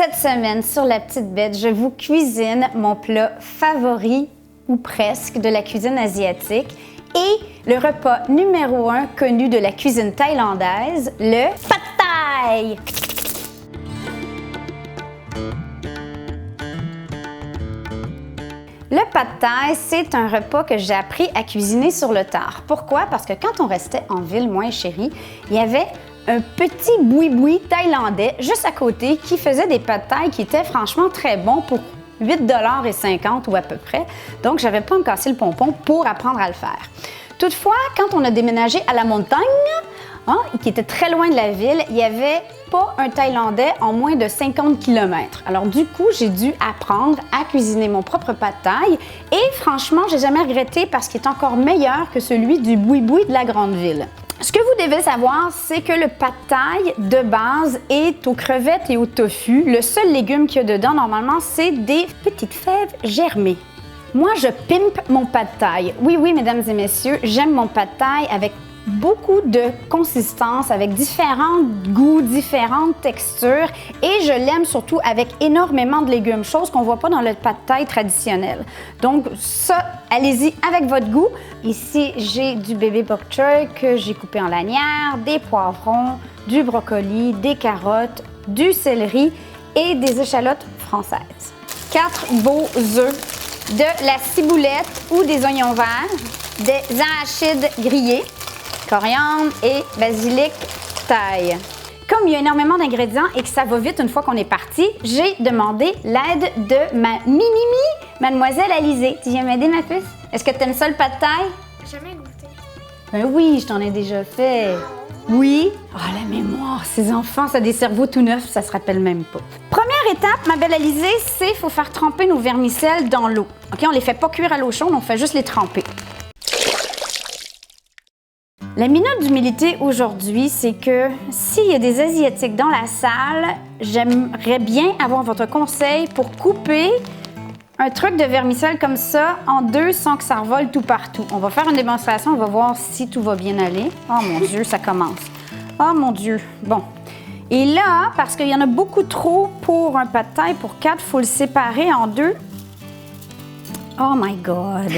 Cette semaine, sur La Petite Bête, je vous cuisine mon plat favori, ou presque, de la cuisine asiatique et le repas numéro 1 connu de la cuisine thaïlandaise, le Pad Thai. Le Pad Thai, c'est un repas que j'ai appris à cuisiner sur le tard. Pourquoi? Parce que quand on restait en ville, moi et chérie, il y avait un petit boui-boui thaïlandais juste à côté qui faisait des pad thai qui étaient franchement très bons pour 8,50 $ ou à peu près. Donc, j'avais pas me casser le pompon pour apprendre à le faire. Toutefois, quand on a déménagé à la montagne, qui était très loin de la ville, il n'y avait pas un Thaïlandais en moins de 50 km. Alors du coup, j'ai dû apprendre à cuisiner mon propre pad thai et franchement, j'ai jamais regretté parce qu'il est encore meilleur que celui du boui-boui de la grande ville. Ce que vous devez savoir, c'est que le pad thai de base est aux crevettes et au tofu. Le seul légume qu'il y a dedans, normalement, c'est des petites fèves germées. Moi, je pimpe mon pad thai. Oui, mesdames et messieurs, j'aime mon pad thai avec beaucoup de consistance, avec différents goûts, différentes textures et je l'aime surtout avec énormément de légumes, chose qu'on ne voit pas dans le pad thai traditionnel. Donc ça, allez-y avec votre goût. Ici, j'ai du bébé bok choy que j'ai coupé en lanières, des poivrons, du brocoli, des carottes, du céleri et des échalotes françaises. 4 beaux œufs, de la ciboulette ou des oignons verts, des arachides grillés, coriandre et basilic thaï. Comme il y a énormément d'ingrédients et que ça va vite une fois qu'on est parti, j'ai demandé l'aide de ma mini-mi, Mademoiselle Alizée. Tu viens m'aider, ma puce? Est-ce que tu aimes ça le pad thai? Jamais goûté. Ben oui, je t'en ai déjà fait. Oui? Ah, la mémoire, ces enfants, ça a des cerveaux tout neufs, ça se rappelle même pas. Première étape, ma belle Alizée, c'est qu'il faut faire tremper nos vermicelles dans l'eau. OK, on les fait pas cuire à l'eau chaude, on fait juste les tremper. La minute d'humilité aujourd'hui, c'est que s'il y a des Asiatiques dans la salle, j'aimerais bien avoir votre conseil pour couper un truc de vermicelle comme ça en deux sans que ça revole tout partout. On va faire une démonstration, on va voir si tout va bien aller. Oh mon Dieu, ça commence. Oh mon Dieu. Bon. Et là, parce qu'il y en a beaucoup trop pour un pad thai, pour 4, il faut le séparer en deux. Oh my God!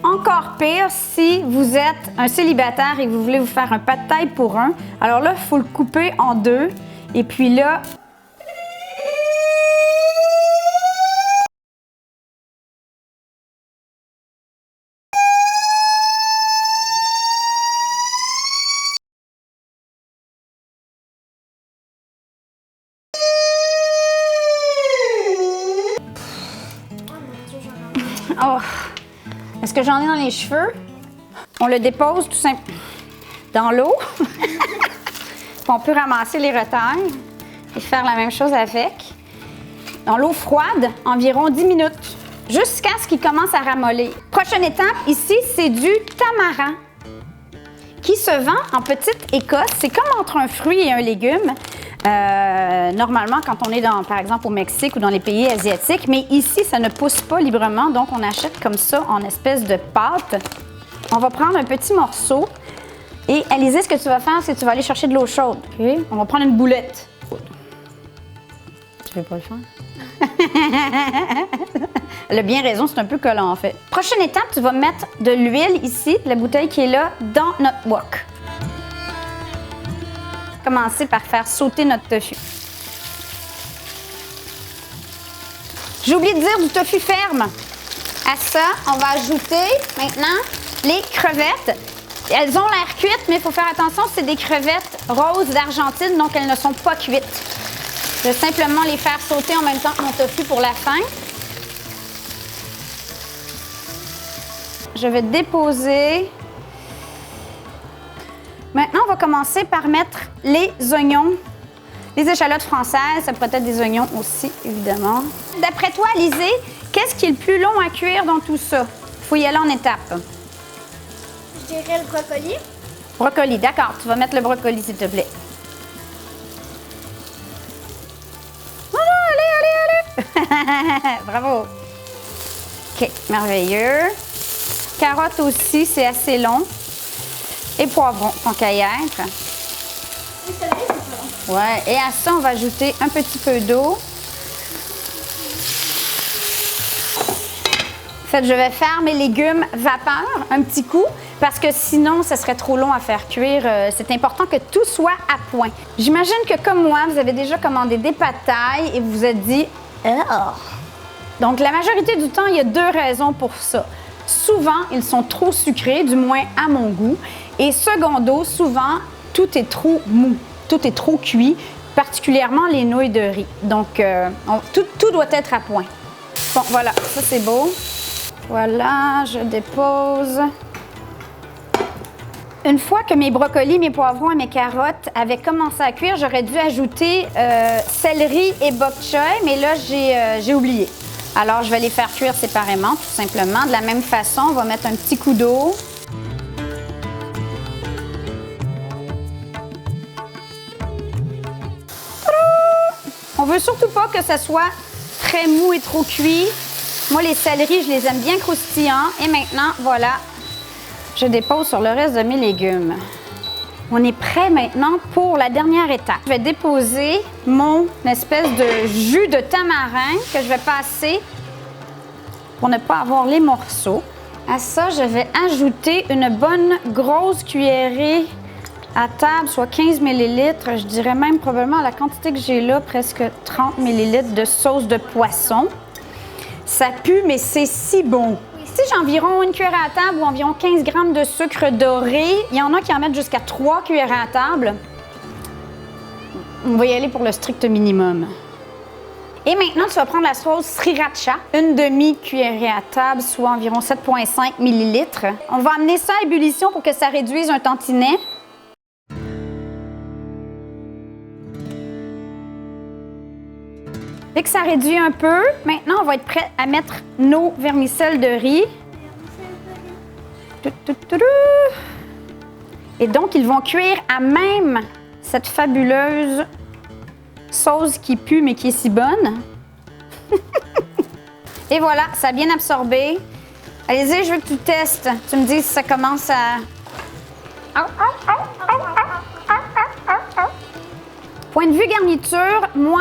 Encore pire si vous êtes un célibataire et que vous voulez vous faire un pad thai pour un. Alors là, il faut le couper en deux. Et puis là... Oh! Est-ce que j'en ai dans les cheveux? On le dépose tout simplement dans l'eau. On peut ramasser les retailles et faire la même chose avec. Dans l'eau froide, environ 10 minutes, jusqu'à ce qu'il commence à ramollir. Prochaine étape, ici, c'est du tamarin qui se vend en petite écosse. C'est comme entre un fruit et un légume. Normalement, quand on est par exemple au Mexique ou dans les pays asiatiques, mais ici, ça ne pousse pas librement, donc on achète comme ça en espèce de pâte. On va prendre un petit morceau et Alizée, ce que tu vas faire, c'est que tu vas aller chercher de l'eau chaude. Okay? On va prendre une boulette. Tu veux pas le faire? Elle a bien raison, c'est un peu collant en fait. Prochaine étape, tu vas mettre de l'huile ici, la bouteille qui est là, dans notre wok. Commencer par faire sauter notre tofu. J'ai oublié de dire du tofu ferme. À ça, on va ajouter maintenant les crevettes. Elles ont l'air cuites, mais il faut faire attention, c'est des crevettes roses d'Argentine, donc elles ne sont pas cuites. Je vais simplement les faire sauter en même temps que mon tofu pour la fin. Je vais déposer. Maintenant, on va commencer par mettre les oignons, les échalotes françaises, ça peut être des oignons aussi, évidemment. D'après toi, Alizée, qu'est-ce qui est le plus long à cuire dans tout ça? Il faut y aller en étapes. Je dirais le brocoli. Brocoli, d'accord. Tu vas mettre le brocoli, s'il te plaît. Allez! Bravo! OK, merveilleux. Carottes aussi, c'est assez long. Et poivrons, tant qu'à y être. Oui, c'est vrai, c'est pas long. Ouais, et à ça, on va ajouter un petit peu d'eau. En fait, je vais faire mes légumes vapeur un petit coup parce que sinon, ce serait trop long à faire cuire. C'est important que tout soit à point. J'imagine que comme moi, vous avez déjà commandé des pâtes thaï et vous vous êtes dit « Oh! » Donc, la majorité du temps, il y a 2 raisons pour ça. Souvent, ils sont trop sucrés, du moins à mon goût. Et secondo, souvent, tout est trop mou, tout est trop cuit, particulièrement les nouilles de riz. Donc, tout doit être à point. Bon, voilà, ça c'est beau. Voilà, je dépose. Une fois que mes brocolis, mes poivrons et mes carottes avaient commencé à cuire, j'aurais dû ajouter céleri et bok choy, mais là, j'ai oublié. Alors, je vais les faire cuire séparément, tout simplement. De la même façon, on va mettre un petit coup d'eau. On veut surtout pas que ça soit très mou et trop cuit. Moi, les céleris, je les aime bien croustillants. Et maintenant, voilà, je dépose sur le reste de mes légumes. On est prêt maintenant pour la dernière étape. Je vais déposer mon espèce de jus de tamarin que je vais passer pour ne pas avoir les morceaux. À ça, je vais ajouter une bonne grosse cuillerée à table, soit 15 ml. Je dirais même probablement la quantité que j'ai là, presque 30 ml de sauce de poisson. Ça pue, mais c'est si bon. Si j'ai environ une cuillère à table ou environ 15 g de sucre doré, il y en a qui en mettent jusqu'à 3 cuillères à table. On va y aller pour le strict minimum. Et maintenant, tu vas prendre la sauce sriracha, une demi-cuillerée à table, soit environ 7,5 ml. On va amener ça à ébullition pour que ça réduise un tantinet. Dès que ça réduit un peu, maintenant, on va être prêt à mettre nos vermicelles de riz. Et donc, ils vont cuire à même cette fabuleuse sauce qui pue, mais qui est si bonne. Et voilà, ça a bien absorbé. Allez-y, je veux que tu testes. Tu me dis si ça commence à... Point de vue garniture, moi,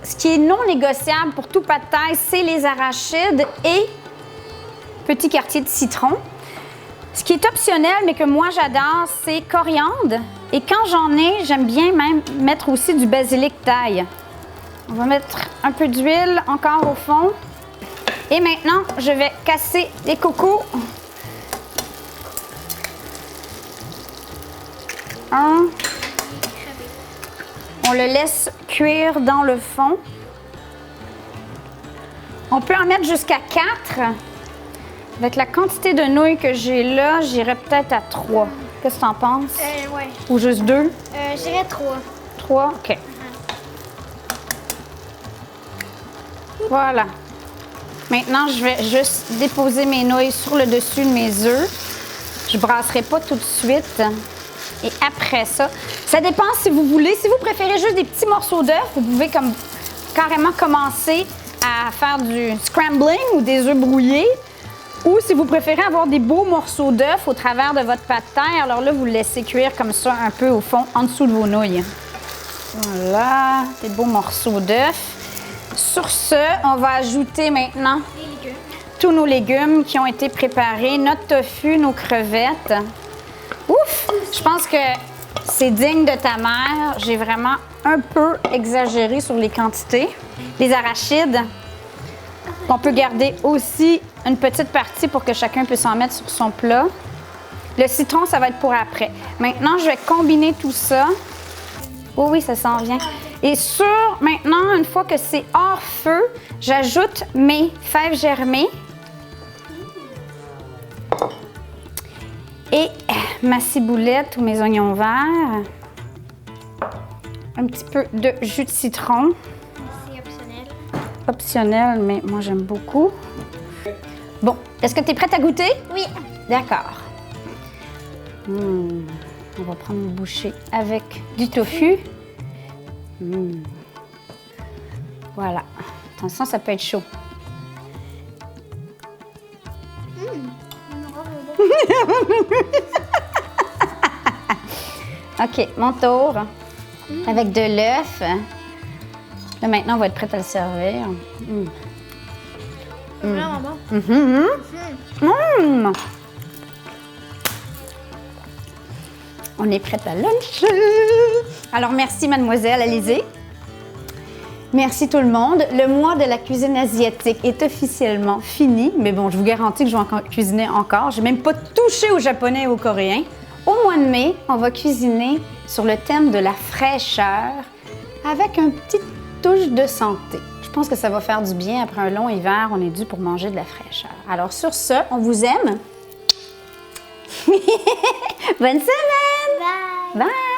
ce qui est non négociable pour tout pad thaï, c'est les arachides et petit quartier de citron. Ce qui est optionnel, mais que moi j'adore, c'est coriandre. Et quand j'en ai, j'aime bien même mettre aussi du basilic thaï. On va mettre un peu d'huile encore au fond. Et maintenant, je vais casser les cocos. On le laisse cuire dans le fond. On peut en mettre jusqu'à 4. Avec la quantité de nouilles que j'ai là, j'irais peut-être à 3. Qu'est-ce que tu en penses? Ouais. Ou juste 2? J'irais 3. 3? OK. Voilà. Maintenant, je vais juste déposer mes nouilles sur le dessus de mes œufs. Je ne brasserai pas tout de suite. Et après ça, ça dépend si vous voulez. Si vous préférez juste des petits morceaux d'œufs, vous pouvez carrément commencer à faire du scrambling ou des œufs brouillés. Ou si vous préférez avoir des beaux morceaux d'œufs au travers de votre pad thaï, alors là, vous le laissez cuire comme ça un peu au fond, en dessous de vos nouilles. Voilà, des beaux morceaux d'œufs. Sur ce, on va ajouter maintenant tous nos légumes qui ont été préparés, notre tofu, nos crevettes. Ouf! Je pense que c'est digne de ta mère. J'ai vraiment un peu exagéré sur les quantités. Les arachides, on peut garder aussi une petite partie pour que chacun puisse en mettre sur son plat. Le citron, ça va être pour après. Maintenant, je vais combiner tout ça. Oh oui, ça s'en vient. Et maintenant, une fois que c'est hors feu, j'ajoute mes fèves germées. Et ma ciboulette ou mes oignons verts. Un petit peu de jus de citron. C'est optionnel. Optionnel, mais moi j'aime beaucoup. Bon, est-ce que tu es prête à goûter? Oui. D'accord. On va prendre une bouchée avec du tofu. Voilà. Attention, ça peut être chaud. OK, mon tour. avec de l'œuf. Là, maintenant, on va être prête à le servir. C'est vraiment bon. On est prête à luncher. Alors, merci, mademoiselle Alizée. Merci tout le monde. Le mois de la cuisine asiatique est officiellement fini. Mais bon, je vous garantis que je vais cuisiner encore. Je n'ai même pas touché au japonais et au coréen. Au mois de mai, on va cuisiner sur le thème de la fraîcheur avec une petite touche de santé. Je pense que ça va faire du bien. Après un long hiver, on est dû pour manger de la fraîcheur. Alors sur ce, on vous aime. Bonne semaine! Bye! Bye!